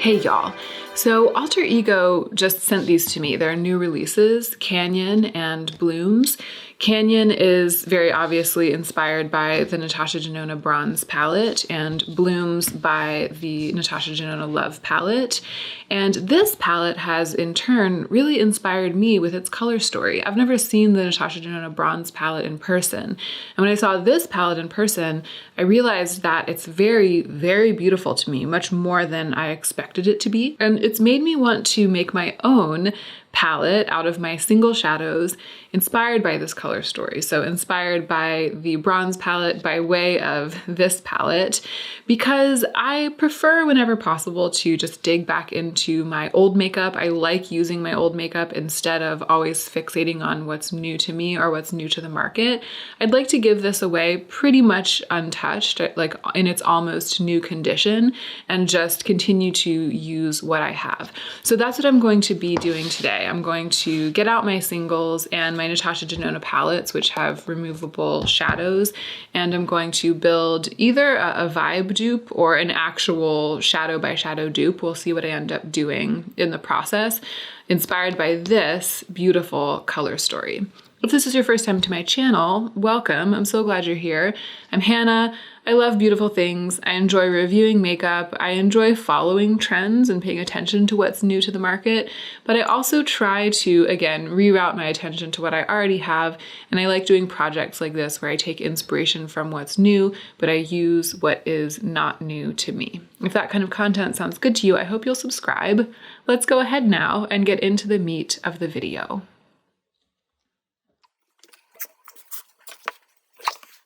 Hey y'all. So Alter Ego just sent these to me. They're new releases, Canyon and Blooms. Canyon is very obviously inspired by the Natasha Denona Bronze palette and Blooms by the Natasha Denona Love palette. And this palette has in turn really inspired me with its color story. I've never seen the Natasha Denona Bronze palette in person. And when I saw this palette in person, I realized that it's very, very beautiful to me, much more than I expected it to be. And it's made me want to make my own palette out of my single shadows inspired by this color story. So inspired by the bronze palette by way of this palette, because I prefer whenever possible to just dig back into my old makeup. I like using my old makeup instead of always fixating on what's new to me or what's new to the market. I'd like to give this away pretty much untouched, like in its almost new condition, and just continue to use what I have. So that's what I'm going to be doing today. I'm going to get out my singles and my Natasha Denona palettes, which have removable shadows, and I'm going to build either a vibe dupe or an actual shadow by shadow dupe. We'll see what I end up doing in the process, inspired by this beautiful color story. If this is your first time to my channel, welcome. I'm so glad you're here. I'm Hannah. I love beautiful things. I enjoy reviewing makeup. I enjoy following trends and paying attention to what's new to the market, but I also try to, again, reroute my attention to what I already have. And I like doing projects like this where I take inspiration from what's new, but I use what is not new to me. If that kind of content sounds good to you, I hope you'll subscribe. Let's go ahead now and get into the meat of the video.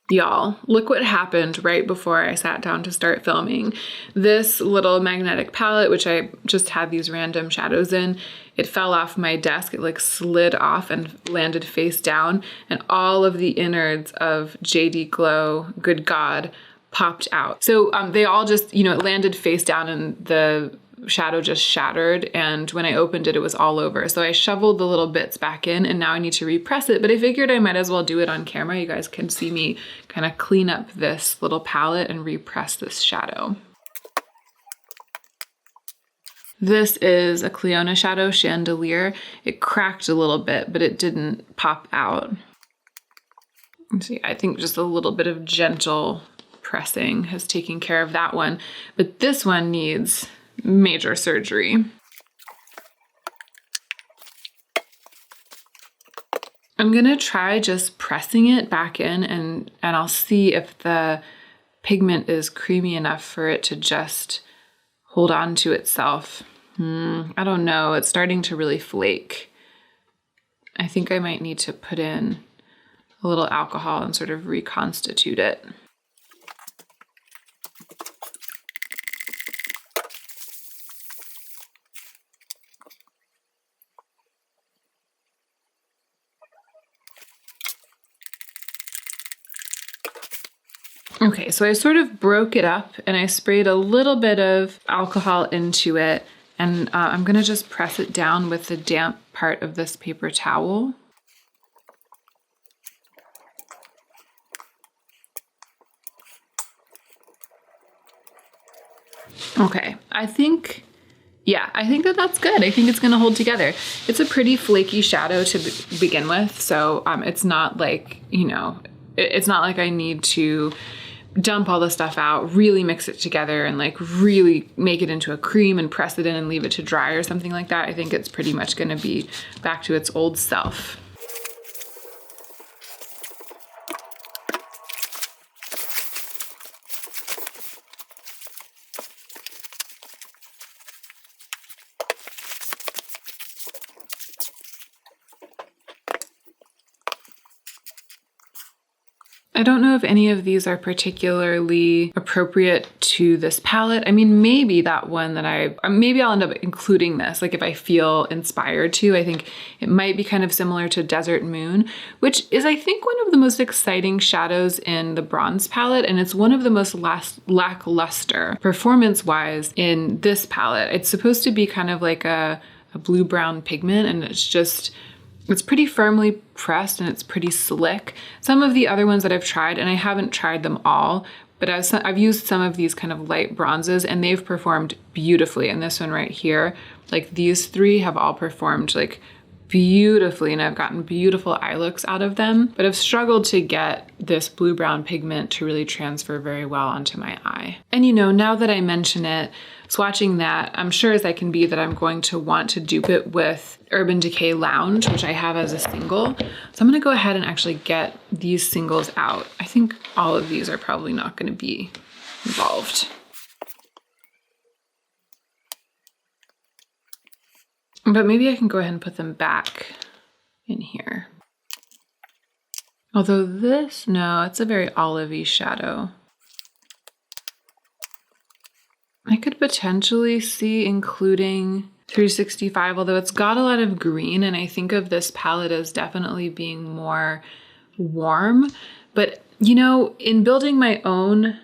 Y'all, look what happened right before I sat down to start filming. This little magnetic palette, which I just had these random shadows in, it fell off my desk. It like slid off and landed face down, and all of the innards of JD Glow, good God, popped out. So they all just, it landed face down and the shadow just shattered, and when I opened it, it was all over. So I shoveled the little bits back in, and now I need to repress it, but I figured I might as well do it on camera. You guys can see me kind of clean up this little palette and repress this shadow. This is a Clionadh shadow chandelier. It cracked a little bit, but it didn't pop out. See, I think just a little bit of gentle pressing has taken care of that one, but this one needs major surgery. I'm gonna try just pressing it back in, and I'll see if the pigment is creamy enough for it to just hold on to itself. I don't know, it's starting to really flake. I think I might need to put in a little alcohol and sort of reconstitute it. Okay, so I sort of broke it up and I sprayed a little bit of alcohol into it, and I'm gonna just press it down with the damp part of this paper towel. Okay, I think that that's good. I think it's gonna hold together. It's a pretty flaky shadow to begin with, so it's not like, it's not like I need to dump all the stuff out, really mix it together, and like really make it into a cream and press it in and leave it to dry or something like that. I think it's pretty much gonna be back to its old self. I don't know if any of these are particularly appropriate to this palette. I mean, maybe that one that maybe I'll end up including this, like if I feel inspired to. I think it might be kind of similar to Desert Moon, which is, I think, one of the most exciting shadows in the bronze palette, and it's one of the most lackluster performance-wise in this palette. It's supposed to be kind of like a blue-brown pigment, and it's pretty firmly pressed and it's pretty slick. Some of the other ones that I've tried, and I haven't tried them all, But I've used some of these kind of light bronzes and they've performed beautifully. And this one right here, like these three have all performed like beautifully, and I've gotten beautiful eye looks out of them, but I've struggled to get this blue-brown pigment to really transfer very well onto my eye. And you know, now that I mention it, swatching that, I'm sure as I can be that I'm going to want to dupe it with Urban Decay Lounge, which I have as a single. So I'm gonna go ahead and actually get these singles out. I think all of these are probably not gonna be involved. But maybe I can go ahead and put them back in here. Although this, no, it's a very olivey shadow. I could potentially see including 365, although it's got a lot of green, and I think of this palette as definitely being more warm. But you know, in building my own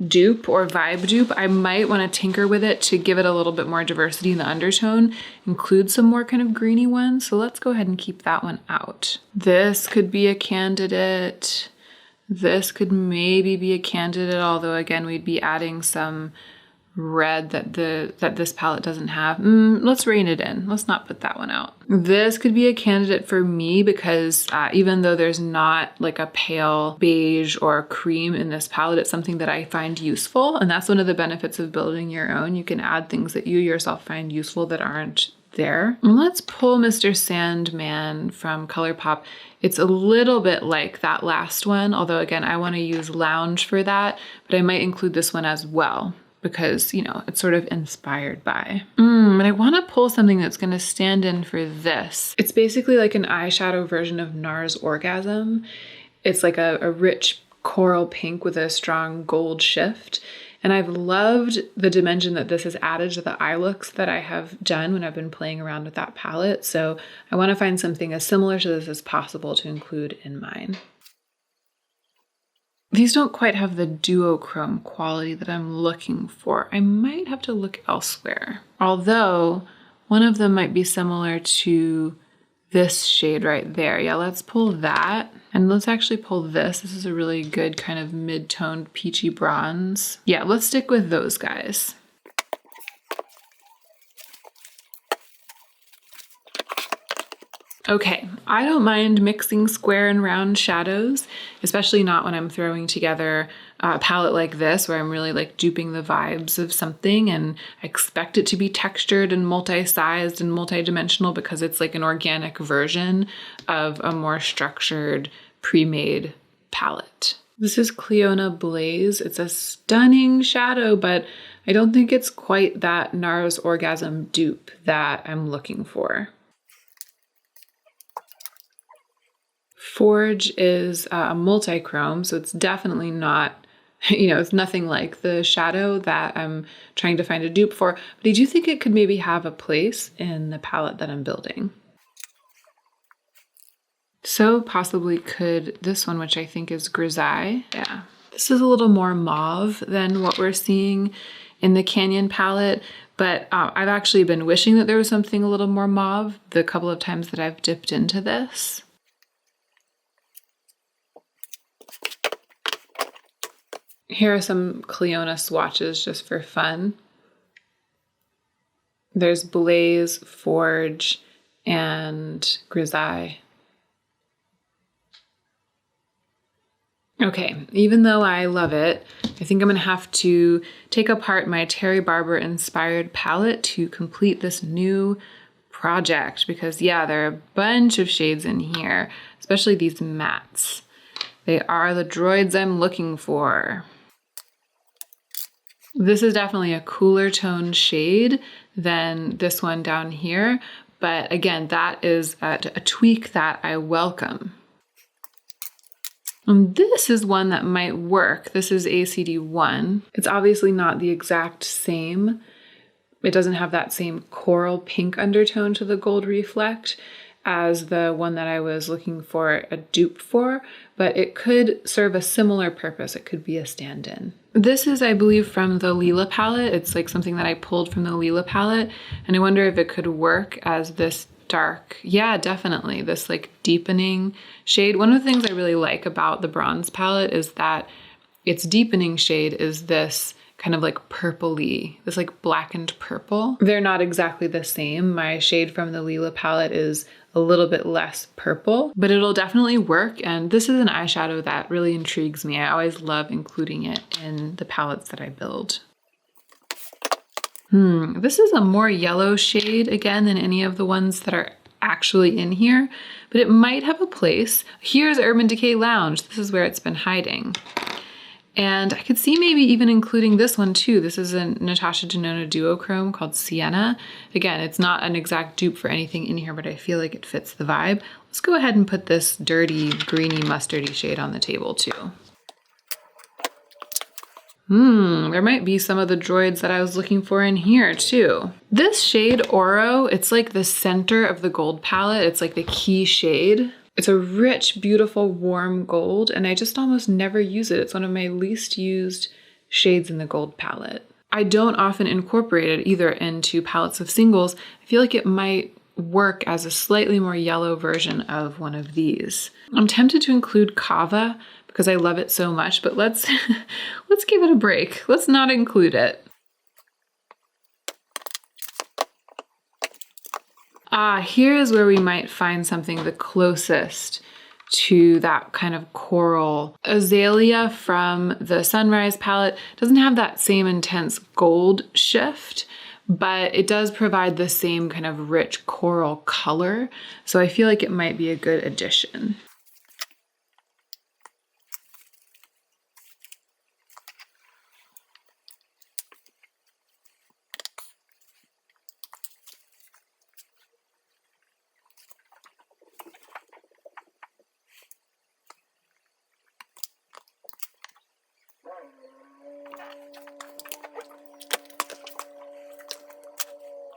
dupe or vibe dupe, I might want to tinker with it to give it a little bit more diversity in the undertone, include some more kind of greeny ones. So let's go ahead and keep that one out. This could be a candidate. This could maybe be a candidate, although again, we'd be adding some red that this palette doesn't have. Let's rein it in. Let's not put that one out. This could be a candidate for me because even though there's not like a pale beige or cream in this palette, it's something that I find useful. And that's one of the benefits of building your own. You can add things that you yourself find useful that aren't there. And let's pull Mr. Sandman from ColourPop. It's a little bit like that last one, although again, I want to use Lounge for that, but I might include this one as well, because, you know, it's sort of inspired by. But I want to pull something that's going to stand in for this. It's basically like an eyeshadow version of NARS Orgasm. It's like a rich coral pink with a strong gold shift. And I've loved the dimension that this has added to the eye looks that I have done when I've been playing around with that palette. So I want to find something as similar to this as possible to include in mine. These don't quite have the duochrome quality that I'm looking for. I might have to look elsewhere. Although one of them might be similar to this shade right there. Yeah, let's pull that. And let's actually pull this. This is a really good kind of mid-toned peachy bronze. Yeah, let's stick with those guys. Okay, I don't mind mixing square and round shadows, especially not when I'm throwing together a palette like this, where I'm really like duping the vibes of something and I expect it to be textured and multi-sized and multi-dimensional because it's like an organic version of a more structured, pre-made palette. This is Cleona Blaze. It's a stunning shadow, but I don't think it's quite that NARS Orgasm dupe that I'm looking for. Forge is a multi-chrome, so it's definitely not, you know, it's nothing like the shadow that I'm trying to find a dupe for, but I do think it could maybe have a place in the palette that I'm building. So possibly could this one, which I think is Grisaille. Yeah, this is a little more mauve than what we're seeing in the Canyon palette, but I've actually been wishing that there was something a little more mauve the couple of times that I've dipped into this. Here are some Cleona swatches just for fun. There's Blaze, Forge, and Grisaille. Okay, even though I love it, I think I'm gonna have to take apart my Terry Barber inspired palette to complete this new project because yeah, there are a bunch of shades in here, especially these mattes. They are the droids I'm looking for. This is definitely a cooler tone shade than this one down here, but again, that is a tweak that I welcome. And this is one that might work. This is ACD1. It's obviously not the exact same. It doesn't have that same coral pink undertone to the gold reflect as the one that I was looking for a dupe for, but it could serve a similar purpose. It could be a stand-in. This is, I believe, from the Lila palette. It's like something that I pulled from the Lila palette, and I wonder if it could work as this dark, yeah, definitely, this like deepening shade. One of the things I really like about the bronze palette is that its deepening shade is this kind of like purpley, this like blackened purple. They're not exactly the same. My shade from the Lila palette is a little bit less purple, but it'll definitely work. And this is an eyeshadow that really intrigues me. I always love including it in the palettes that I build. This is a more yellow shade again than any of the ones that are actually in here, but it might have a place. Here's Urban Decay Lounge. This is where it's been hiding. And I could see maybe even including this one too. This is a Natasha Denona duochrome called Sienna. Again, it's not an exact dupe for anything in here, but I feel like it fits the vibe. Let's go ahead and put this dirty, greeny, mustardy shade on the table too. There might be some of the droids that I was looking for in here too. This shade Oro, it's like the center of the gold palette. It's like the key shade. It's a rich, beautiful, warm gold, and I just almost never use it. It's one of my least used shades in the gold palette. I don't often incorporate it either into palettes of singles. I feel like it might work as a slightly more yellow version of one of these. I'm tempted to include Kava because I love it so much, but let's give it a break. Let's not include it. Here is where we might find something the closest to that kind of coral. Azalea from the Sunrise palette doesn't have that same intense gold shift, but it does provide the same kind of rich coral color. So I feel like it might be a good addition.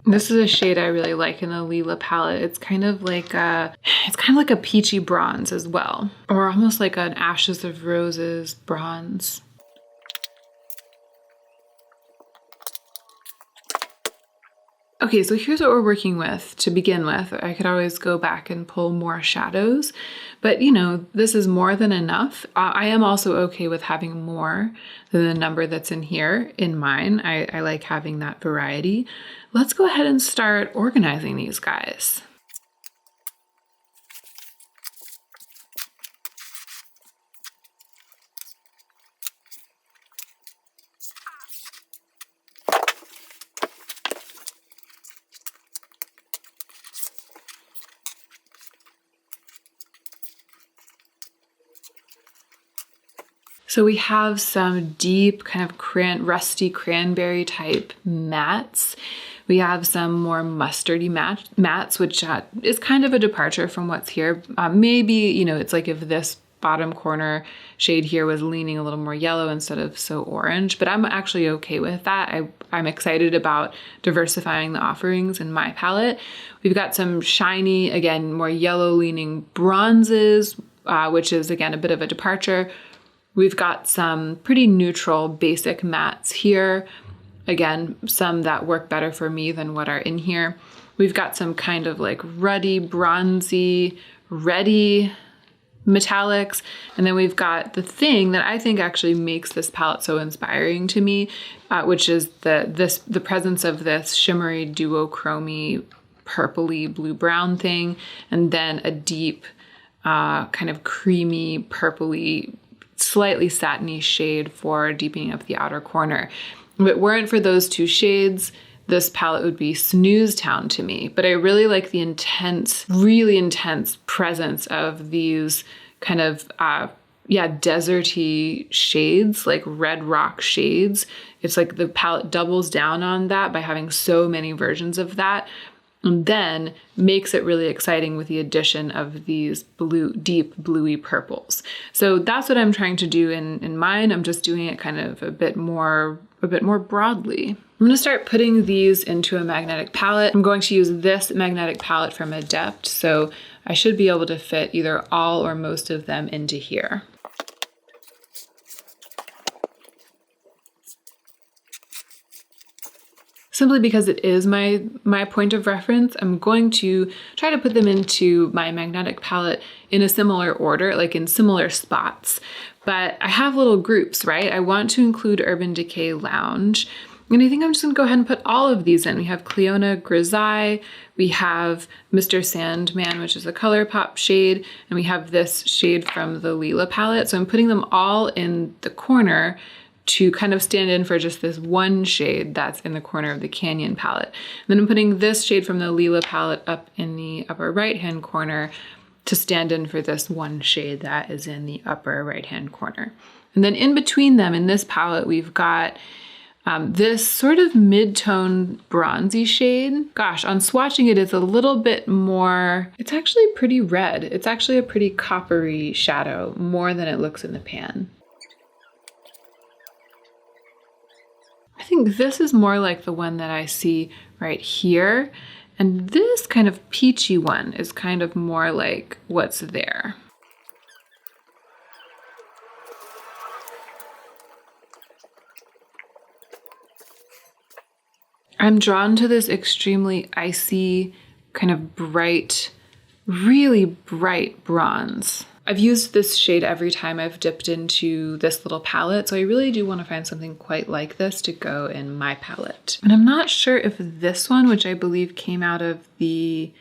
This is a shade I really like in the Lila palette. It's kind of like a peachy bronze as well, or almost like an Ashes of Roses bronze. Okay, so here's what we're working with to begin with. I could always go back and pull more shadows, but you know, this is more than enough. I am also okay with having more than the number that's in here in mine. I like having that variety. Let's go ahead and start organizing these guys. So we have some deep kind of rusty cranberry type mattes. We have some more mustardy mattes, which is kind of a departure from what's here. Maybe, you know, it's like if this bottom corner shade here was leaning a little more yellow instead of so orange, but I'm actually okay with that. I'm excited about diversifying the offerings in my palette. We've got some shiny, again, more yellow leaning bronzes, which is again a bit of a departure. We've got some pretty neutral basic mattes here. Again, some that work better for me than what are in here. We've got some kind of like ruddy, bronzy, reddy metallics. And then we've got the thing that I think actually makes this palette so inspiring to me, which is the presence of this shimmery duochromy purpley blue-brown thing, and then a deep kind of creamy purpley slightly satiny shade for deepening up the outer corner. If it weren't for those two shades, this palette would be Snooze Town to me. But I really like the intense, really intense presence of these kind of, deserty shades, like red rock shades. It's like the palette doubles down on that by having so many versions of that, and then makes it really exciting with the addition of these deep bluey purples. So that's what I'm trying to do in mine. I'm just doing it kind of a bit more broadly. I'm gonna start putting these into a magnetic palette. I'm going to use this magnetic palette from Adept, so I should be able to fit either all or most of them into here. Simply because it is my point of reference, I'm going to try to put them into my magnetic palette in a similar order, like in similar spots. But I have little groups, right? I want to include Urban Decay Lounge. And I think I'm just gonna go ahead and put all of these in. We have Cleona Grisaille, we have Mr. Sandman, which is a ColourPop shade, and we have this shade from the Lila palette. So I'm putting them all in the corner to kind of stand in for just this one shade that's in the corner of the Canyon palette. And then I'm putting this shade from the Lila palette up in the upper right-hand corner to stand in for this one shade that is in the upper right-hand corner. And then in between them in this palette, we've got this sort of mid-tone bronzy shade. Gosh, on swatching it, it's a little bit more, it's actually pretty red. It's actually a pretty coppery shadow, more than it looks in the pan. I think this is more like the one that I see right here. And this kind of peachy one is kind of more like what's there. I'm drawn to this extremely icy, kind of bright, really bright bronze. I've used this shade every time I've dipped into this little palette, so I really do want to find something quite like this to go in my palette. And I'm not sure if this one, which I believe came out of the,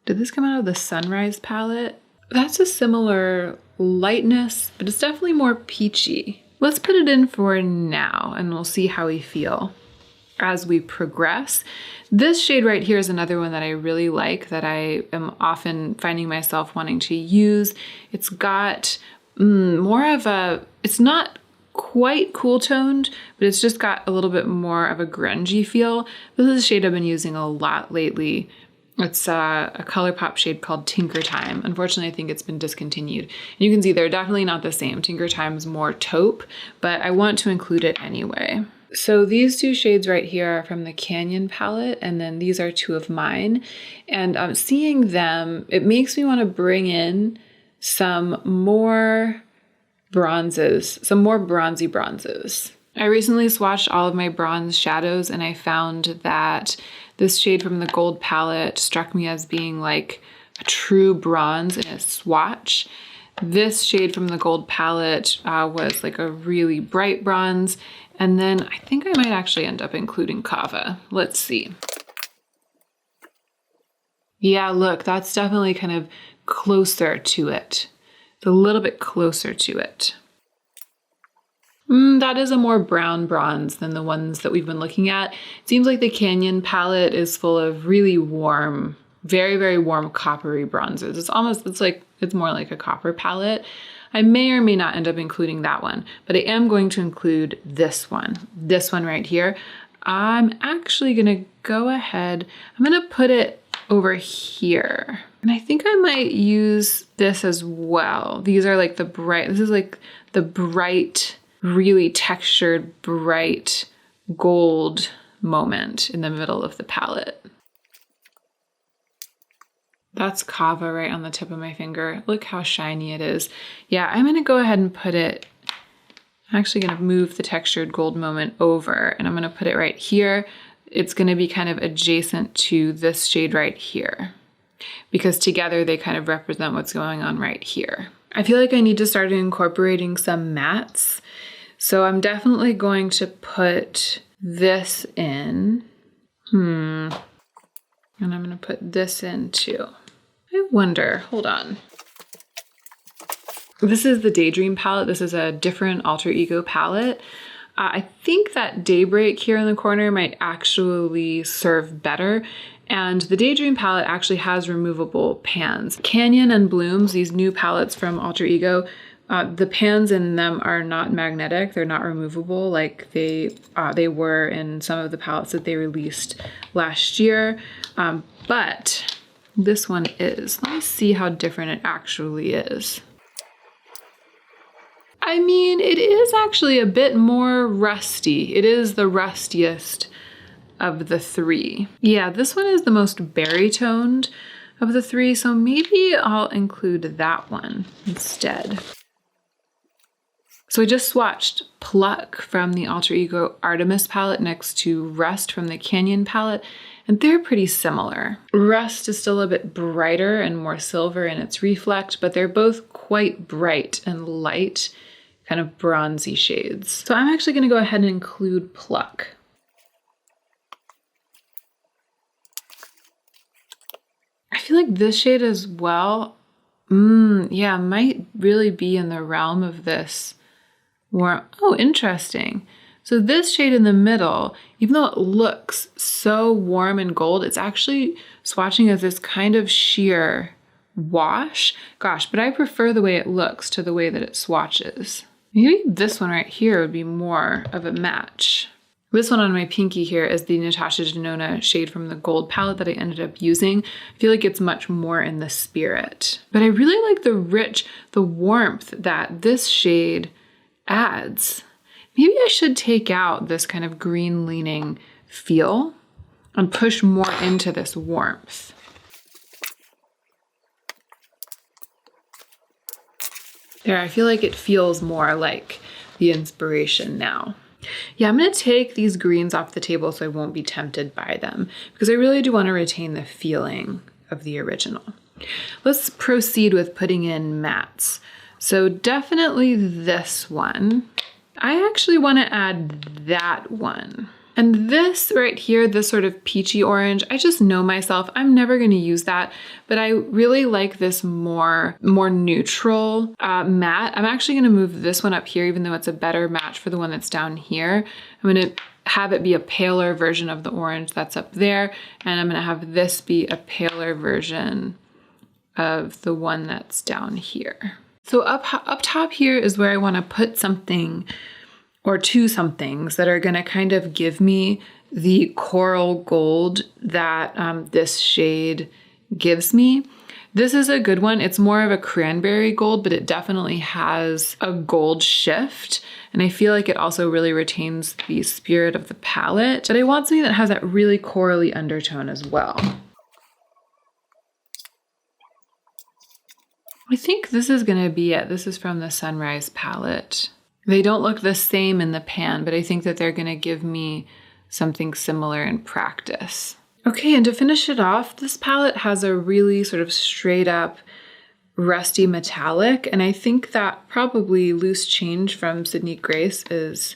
did this come out of the Sunrise palette? That's a similar lightness, but it's definitely more peachy. Let's put it in for now, and we'll see how we feel as we progress. This shade right here is another one that I really like, that I am often finding myself wanting to use. It's got more of a, it's not quite cool toned, but it's just got a little bit more of a grungy feel. This is a shade I've been using a lot lately. It's a ColourPop shade called Tinker Time. Unfortunately, I think it's been discontinued. And you can see they're definitely not the same. Tinker Time's more taupe, but I want to include it anyway. So these two shades right here are from the Canyon palette, and then these are two of mine. And seeing them, it makes me want to bring in some more bronzes, some more bronzy bronzes. I recently swatched all of my bronze shadows, and I found that this shade from the gold palette struck me as being like a true bronze in a swatch. This shade from the gold palette was like a really bright bronze. And then I think I might actually end up including Kava. Let's see. Yeah, look, that's definitely kind of closer to it. It's a little bit closer to it. That is a more brown bronze than the ones that we've been looking at. It seems like the Canyon palette is full of really warm, very, very warm coppery bronzes. It's more like a copper palette. I may or may not end up including that one, but I am going to include this one right here. I'm actually gonna go ahead, I'm gonna put it over here. And I think I might use this as well. These are like this is like the bright, really textured, bright gold moment in the middle of the palette. That's Kava right on the tip of my finger. Look how shiny it is. Yeah, I'm gonna go ahead and put it, I'm actually gonna move the textured gold moment over, and I'm gonna put it right here. It's gonna be kind of adjacent to this shade right here, because together they kind of represent what's going on right here. I feel like I need to start incorporating some mattes. So I'm definitely going to put this in. And I'm gonna put this in too. I wonder, hold on. This is the Daydream palette. This is a different Alter Ego palette. I think that Daybreak here in the corner might actually serve better. And the Daydream palette actually has removable pans. Canyon and Blooms, these new palettes from Alter Ego, the pans in them are not magnetic. They're not removable like they were in some of the palettes that they released last year. But this one is. Let me see how different it actually is. I mean, it is actually a bit more rusty. It is the rustiest of the three. Yeah, this one is the most berry toned of the three, so maybe I'll include that one instead. So I just swatched Pluck from the Alter Ego Artemis palette next to Rust from the Canyon palette, and they're pretty similar. Rust is still a bit brighter and more silver in its reflect, but they're both quite bright and light kind of bronzy shades. So I'm actually going to go ahead and include Pluck. I feel like this shade as well, yeah, might really be in the realm of this warm. Oh, interesting. So this shade in the middle, even though it looks so warm and gold, it's actually swatching as this kind of sheer wash. Gosh, but I prefer the way it looks to the way that it swatches. Maybe this one right here would be more of a match. This one on my pinky here is the Natasha Denona shade from the gold palette that I ended up using. I feel like it's much more in the spirit. But I really like the warmth that this shade adds. Maybe I should take out this kind of green leaning feel and push more into this warmth. There, I feel like it feels more like the inspiration now. Yeah, I'm going to take these greens off the table so I won't be tempted by them because I really do want to retain the feeling of the original. Let's proceed with putting in mattes. So definitely this one. I actually want to add that one. And this right here, this sort of peachy orange, I just know myself, I'm never going to use that, but I really like this more neutral matte. I'm actually going to move this one up here, even though it's a better match for the one that's down here. I'm going to have it be a paler version of the orange that's up there, and I'm going to have this be a paler version of the one that's down here. So up top here is where I want to put something or two somethings that are going to kind of give me the coral gold that this shade gives me. This is a good one. It's more of a cranberry gold, but it definitely has a gold shift. And I feel like it also really retains the spirit of the palette. But I want something that has that really corally undertone as well. I think this is going to be it. This is from the Sunrise palette. They don't look the same in the pan, but I think that they're going to give me something similar in practice. Okay, and to finish it off, this palette has a really sort of straight up rusty metallic, and I think that probably Loose Change from Sydney Grace is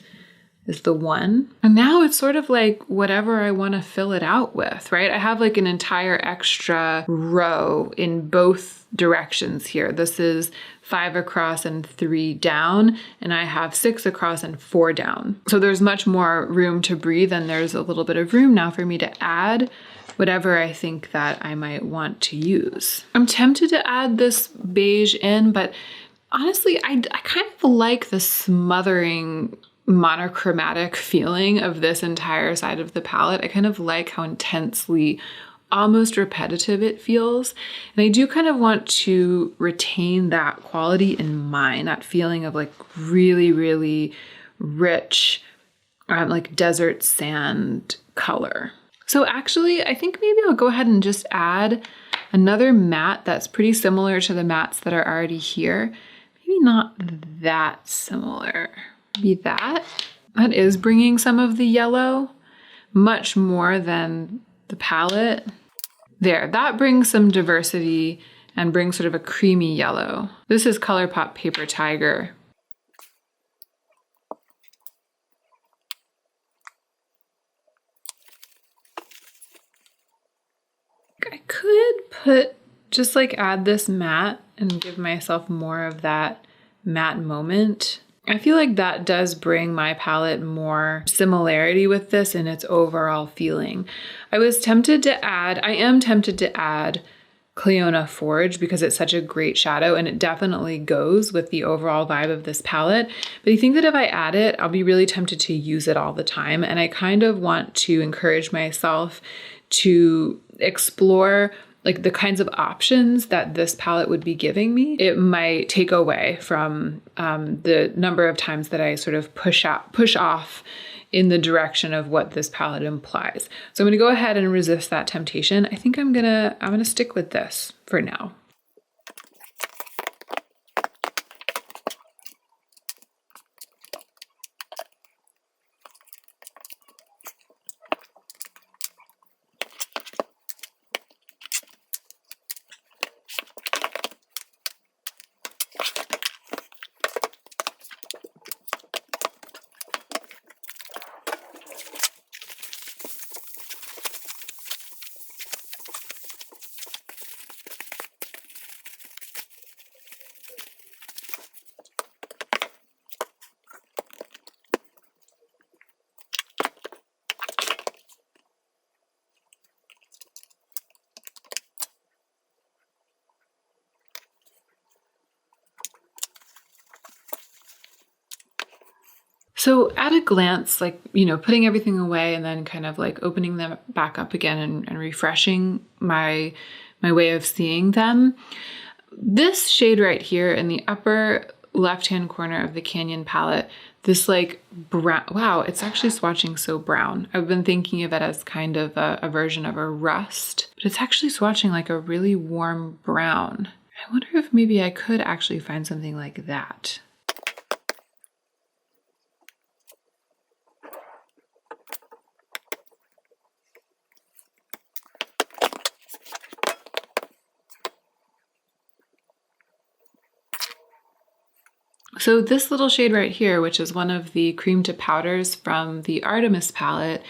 the one. And now it's sort of like whatever I want to fill it out with, right? I have like an entire extra row in both directions here. This is 5 across and 3 down, and I have 6 across and 4 down. So there's much more room to breathe, and there's a little bit of room now for me to add whatever I think that I might want to use. I'm tempted to add this beige in, but honestly, I kind of like the smothering monochromatic feeling of this entire side of the palette. I kind of like how intensely almost repetitive it feels. And I do kind of want to retain that quality in mind, that feeling of like really, really rich, like desert sand color. So actually, I think maybe I'll go ahead and just add another matte that's pretty similar to the mattes that are already here. Maybe not that similar. Maybe that. That is bringing some of the yellow, much more than the palette. There, that brings some diversity and brings sort of a creamy yellow. This is ColourPop Paper Tiger. I could just like add this matte and give myself more of that matte moment. I feel like that does bring my palette more similarity with this in its overall feeling. I am tempted to add Cleona Forge because it's such a great shadow and it definitely goes with the overall vibe of this palette. But I think that if I add it, I'll be really tempted to use it all the time. And I kind of want to encourage myself to explore like the kinds of options that this palette would be giving me. It might take away from the number of times that I sort of push off in the direction of what this palette implies. So I'm gonna go ahead and resist that temptation. I think I'm gonna stick with this for now. So at a glance, like, putting everything away and then kind of like opening them back up again and refreshing my way of seeing them, this shade right here in the upper left-hand corner of the Canyon palette, this like brown, wow, it's actually swatching so brown. I've been thinking of it as kind of a version of a rust, but it's actually swatching like a really warm brown. I wonder if maybe I could actually find something like that. So this little shade right here, which is one of the cream to powders from the Artemis palette,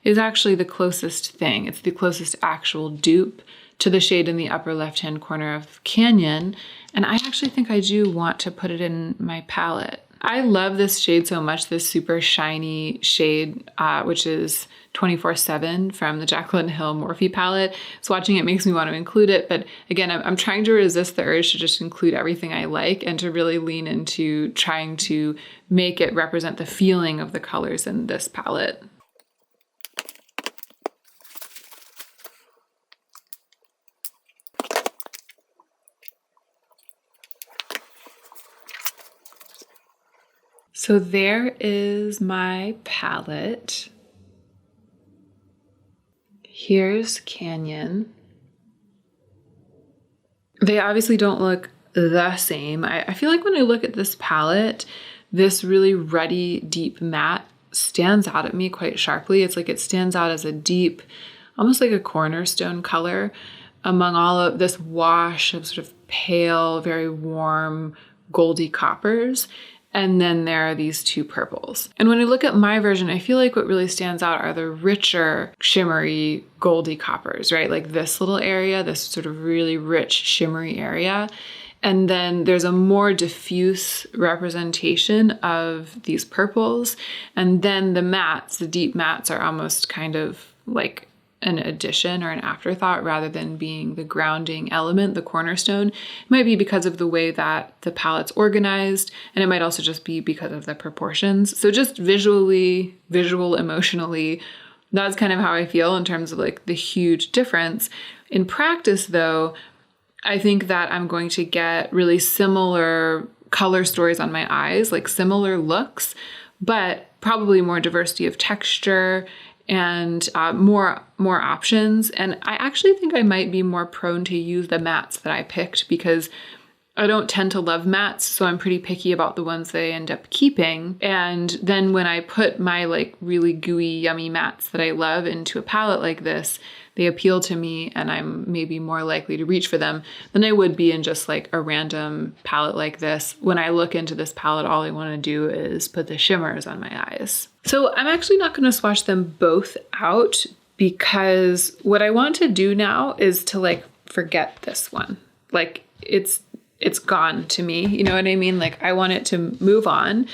is actually the closest thing. It's the closest actual dupe to the shade in the upper left-hand corner of Canyon. And I actually think I do want to put it in my palette. I love this shade so much, this super shiny shade, which is 24/7 from the Jaclyn Hill Morphe palette. Swatching it makes me want to include it, but again, I'm trying to resist the urge to just include everything I like and to really lean into trying to make it represent the feeling of the colors in this palette. So there is my palette. Here's Canyon. They obviously don't look the same. I feel like when I look at this palette, this really ruddy, deep matte stands out at me quite sharply. It's like it stands out as a deep, almost like a cornerstone color among all of this wash of sort of pale, very warm, goldy coppers. And then there are these two purples. And when I look at my version, I feel like what really stands out are the richer, shimmery, goldy coppers, right? Like this little area, this sort of really rich, shimmery area. And then there's a more diffuse representation of these purples. And then the mattes, the deep mattes, are almost kind of like an addition or an afterthought rather than being the grounding element, the cornerstone. It might be because of the way that the palette's organized, and it might also just be because of the proportions. So just emotionally, that's kind of how I feel in terms of like the huge difference. In practice though, I think that I'm going to get really similar color stories on my eyes, like similar looks, but probably more diversity of texture and more options. And I actually think I might be more prone to use the mattes that I picked because I don't tend to love mattes, so I'm pretty picky about the ones that I end up keeping. And then when I put my like really gooey, yummy mattes that I love into a palette like this, they appeal to me and I'm maybe more likely to reach for them than I would be in just like a random palette like this. When I look into this palette, all I want to do is put the shimmers on my eyes. So I'm actually not going to swatch them both out because what I want to do now is to like forget this one. Like it's gone to me. You know what I mean? Like I want it to move on.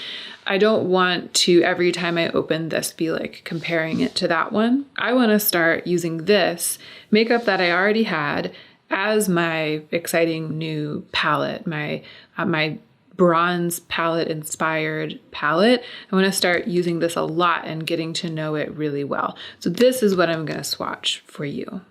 I don't want to, every time I open this, be like comparing it to that one. I want to start using this makeup that I already had as my exciting new palette, my bronze palette inspired palette. I want to start using this a lot and getting to know it really well. So this is what I'm going to swatch for you.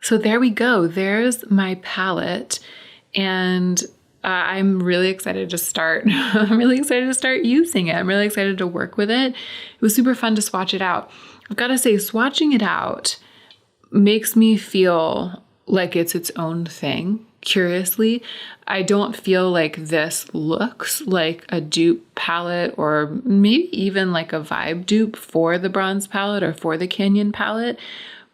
So there we go. There's my palette. And I'm really excited to start. I'm really excited to start using it. I'm really excited to work with it. It was super fun to swatch it out. I've got to say, swatching it out makes me feel like it's its own thing. Curiously, I don't feel like this looks like a dupe palette or maybe even like a vibe dupe for the bronze palette or for the Canyon palette.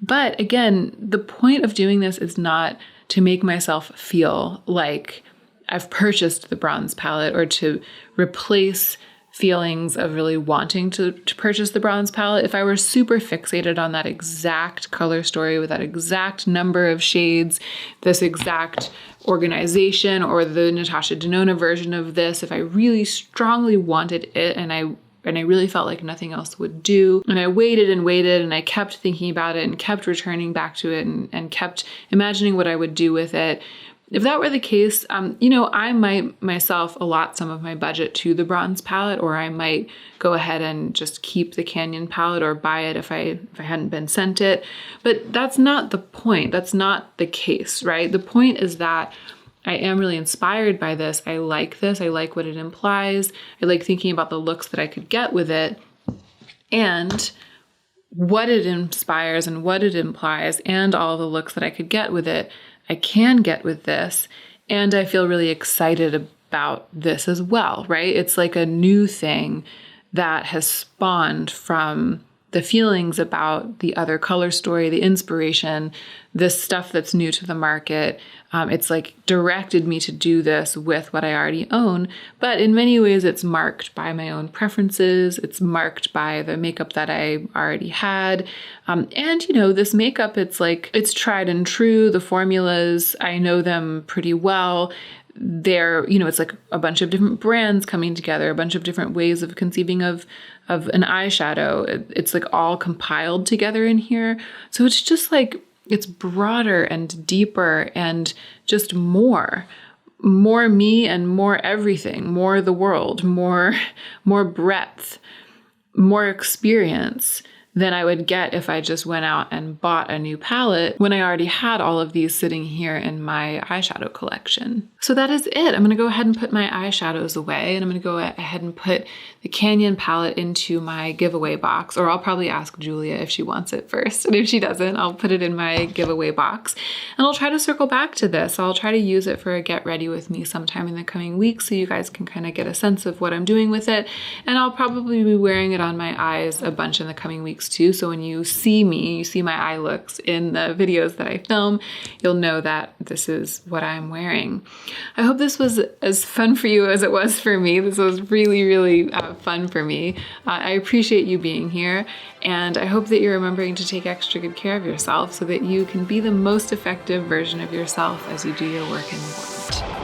But again, the point of doing this is not to make myself feel like I've purchased the bronze palette or to replace feelings of really wanting to purchase the bronze palette. If I were super fixated on that exact color story with that exact number of shades, this exact organization, or the Natasha Denona version of this, if I really strongly wanted it and I really felt like nothing else would do, and I waited and I kept thinking about it and kept returning back to it and kept imagining what I would do with it. If that were the case, I might myself allot some of my budget to the bronze palette, or I might go ahead and just keep the Canyon palette or buy it if I hadn't been sent it. But that's not the point. That's not the case, right? The point is that I am really inspired by this. I like this. I like what it implies. I like thinking about the looks that I could get with it and what it inspires and what it implies and all the looks that I could get with it. I can get with this, and I feel really excited about this as well, right? It's like a new thing that has spawned from the feelings about the other color story, the inspiration, this stuff that's new to the market. It's like directed me to do this with what I already own, but in many ways it's marked by my own preferences. It's marked by the makeup that I already had. This makeup, it's tried and true. The formulas, I know them pretty well. It's like a bunch of different brands coming together, a bunch of different ways of conceiving of an eyeshadow. It's like all compiled together in here. So it's just like, it's broader and deeper and just more me and more everything, more the world, more breadth, more experience than I would get if I just went out and bought a new palette when I already had all of these sitting here in my eyeshadow collection. So that is it. I'm going to go ahead and put my eyeshadows away, and I'm going to go ahead and put the Canyon palette into my giveaway box, or I'll probably ask Julia if she wants it first. And if she doesn't, I'll put it in my giveaway box. And I'll try to circle back to this. I'll try to use it for a get ready with me sometime in the coming weeks so you guys can kind of get a sense of what I'm doing with it. And I'll probably be wearing it on my eyes a bunch in the coming weeks too. So when you see me, you see my eye looks in the videos that I film, you'll know that this is what I'm wearing. I hope this was as fun for you as it was for me. This was really, really fun for me. I appreciate you being here, and I hope that you're remembering to take extra good care of yourself so that you can be the most effective version of yourself as you do your work in the world.